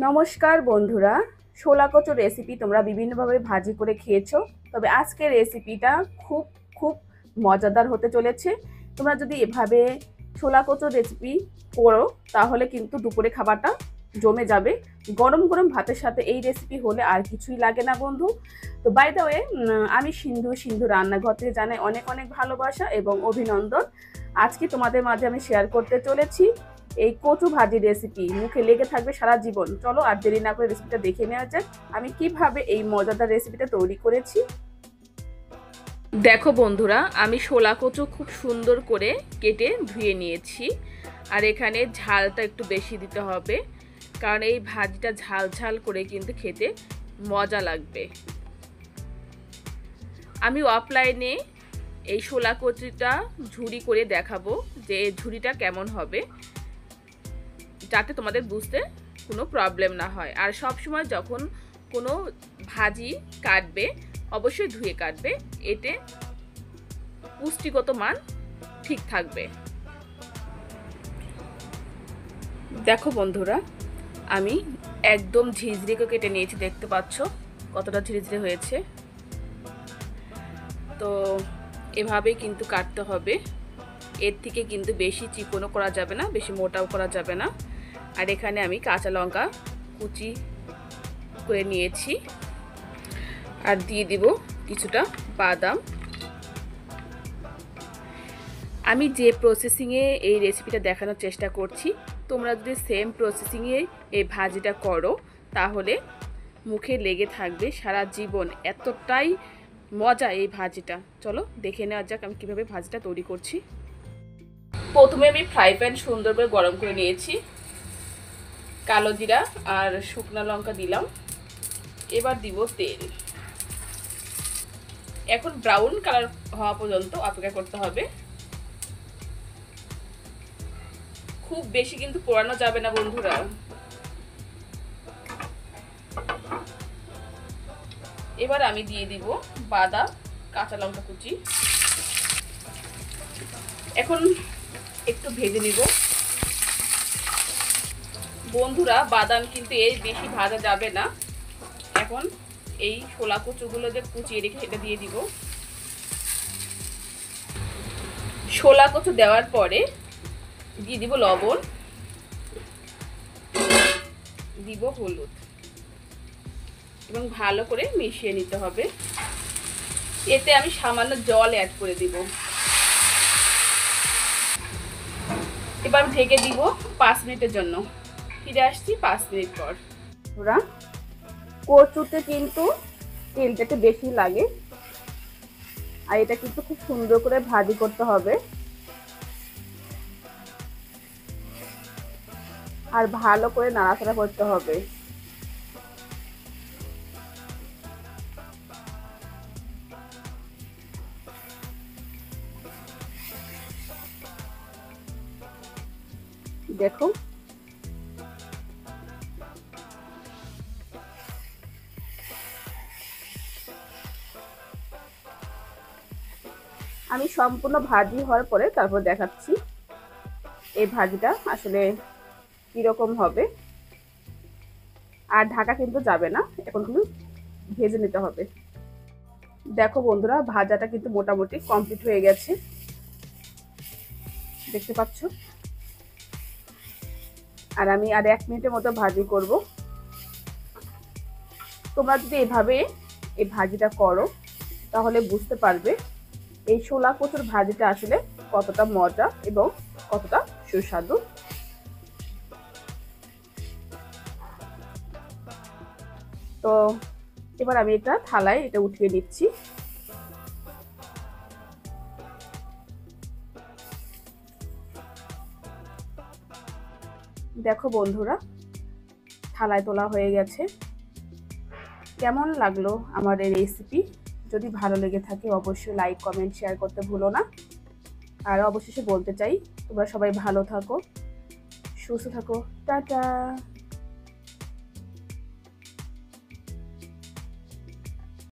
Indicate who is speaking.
Speaker 1: নমস্কার বন্ধুরা, শোলা কচুর রেসিপি তোমরা বিভিন্নভাবে ভাজি করে খেয়েছো, তবে আজকের রেসিপিটা খুব খুব মজাদার হতে চলেছে। তোমরা যদি এভাবে শোলা কচুর রেসিপি করো তাহলে কিন্তু দুপুরে খাবারটা জমে যাবে। গরম গরম ভাতের সাথে এই রেসিপি হলে আর কিছুই লাগে না বন্ধু। তো বাই দ্য ওয়ে, আমি সিন্ধু রান্নাঘর থেকে জানাই অনেক অনেক ভালোবাসা এবং অভিনন্দন। আজকে তোমাদের মাঝে আমি শেয়ার করতে চলেছি এই কচু ভাজি রেসিপি, মুখে লেগে থাকবে সারা জীবন। চলো আর দেরি না করে রেসিপিটা দেখে নেওয়া যাক আমি কিভাবে এই মজাদার রেসিপিটা তৈরি করেছি। দেখো বন্ধুরা, আমি শোলা কচু খুব সুন্দর করে কেটে ধুয়ে নিয়েছি। আর এখানে ঝালটা একটু বেশি দিতে হবে, কারণ এই ভাজিটা ঝাল ঝাল করে কিন্তু খেতে মজা লাগবে। আমি অফলাইনে এই শোলা কচুটা ঝুরি করে দেখাবো যে ঝুরিটা কেমন হবে, যাতে তোমাদের বুঝতে কোনো প্রবলেম না হয়। আর সব সময় যখন কোনো ভাজি কাটবে অবশ্যই ধুয়ে কাটবে, এতে পুষ্টিগত মান ঠিক থাকবে। দেখো বন্ধুরা, আমি একদম ঝিঝড়ি করে কেটে নিয়েছি, দেখতে পাচ্ছ কতটা ঝিঝড়ি হয়েছে। তো এভাবেই কিন্তু কাটতে হবে, এর থেকে কিন্তু বেশি চিকনও করা যাবে না, বেশি মোটাও করা যাবে না। আর এখানে আমি কাঁচা লঙ্কা কুচি করে নিয়েছি, আর দিয়ে দিব কিছুটা বাদাম। আমি যে প্রসেসিংয়ে এই রেসিপিটা দেখানোর চেষ্টা করছি, তোমরা যদি সেম প্রসেসিংয়ে এই ভাজিটা করো তাহলে মুখে লেগে থাকবে সারা জীবন, এতটাই মজা এই ভাজিটা। চলো দেখে নেওয়া যাক আমি কীভাবে ভাজিটা তৈরি করছি। প্রথমে আমি ফ্রাই প্যান সুন্দর করে গরম করে নিয়েছি, কালো জিরা আর শুকনো লঙ্কা দিলাম। এবার দিব তেল। এখন ব্রাউন কালার হওয়া পর্যন্ত অপেক্ষা করতে হবে। খুব বেশি কিন্তু পোড়ানো যাবে না বন্ধুরা। এবার আমি দিয়ে দিব বাদাম, কাঁচা লঙ্কা কুচি। এখন একটু ভেজে নিব বন্ধুরা। বাদাম কিন্তু এই বেশি ভাজা যাবে না। এখন এই শোলা কচুগুলো যে কুচিয়ে রেখে সেটা দিয়ে দিব। শোলা কচু দেওয়ার পরে দিয়ে দিব লবণ, দিব হলুদ এবং ভালো করে মিশিয়ে নিতে হবে। এতে আমি সামান্য জল অ্যাড করে দিব। এবার ঢেকে দিব 5 মিনিটের জন্য। ফিরে আসছি 5 মিনিট পর। ওরা কচুতে কিন্তু তেলটা একটু বেশি লাগে, আর এটা কিন্তু খুব সুন্দর করে ভাজি করতে হবে, আর ভালো করে নাড়াচাড়া করতে হবে। দেখো আমি সম্পূর্ণ ভাজি হওয়ার পরে তারপর দেখাচ্ছি এই ভাজিটা আসলে কিরকম হবে। আর ঢাকা কিন্তু যাবে না, এখন কিন্তু ভেজে নিতে হবে। দেখো বন্ধুরা, ভাজাটা কিন্তু মোটামুটি কমপ্লিট হয়ে গেছে, দেখতে পাচ্ছ। আর আমি আর 1 মিনিটের মতো ভাজি করব। তোমরা যদি এভাবে এই ভাজিটা করো তাহলে বুঝতে পারবে এই শোলা কচুর ভাজিটা আসলে কতটা মজা এবং কতটা সুস্বাদু। তো এবার আমি এটা থালায় এটা উঠিয়ে নিচ্ছি। দেখো বন্ধুরা, থালায় তোলা হয়ে গেছে। কেমন লাগলো আমার এই রেসিপি? যদি ভালো লেগে থাকে অবশ্যই লাইক, কমেন্ট, শেয়ার করতে ভুলো না। আর অবশেষে বলতে চাই, তোমরা সবাই ভালো থাকো, সুস্থ থাকো। টাটা।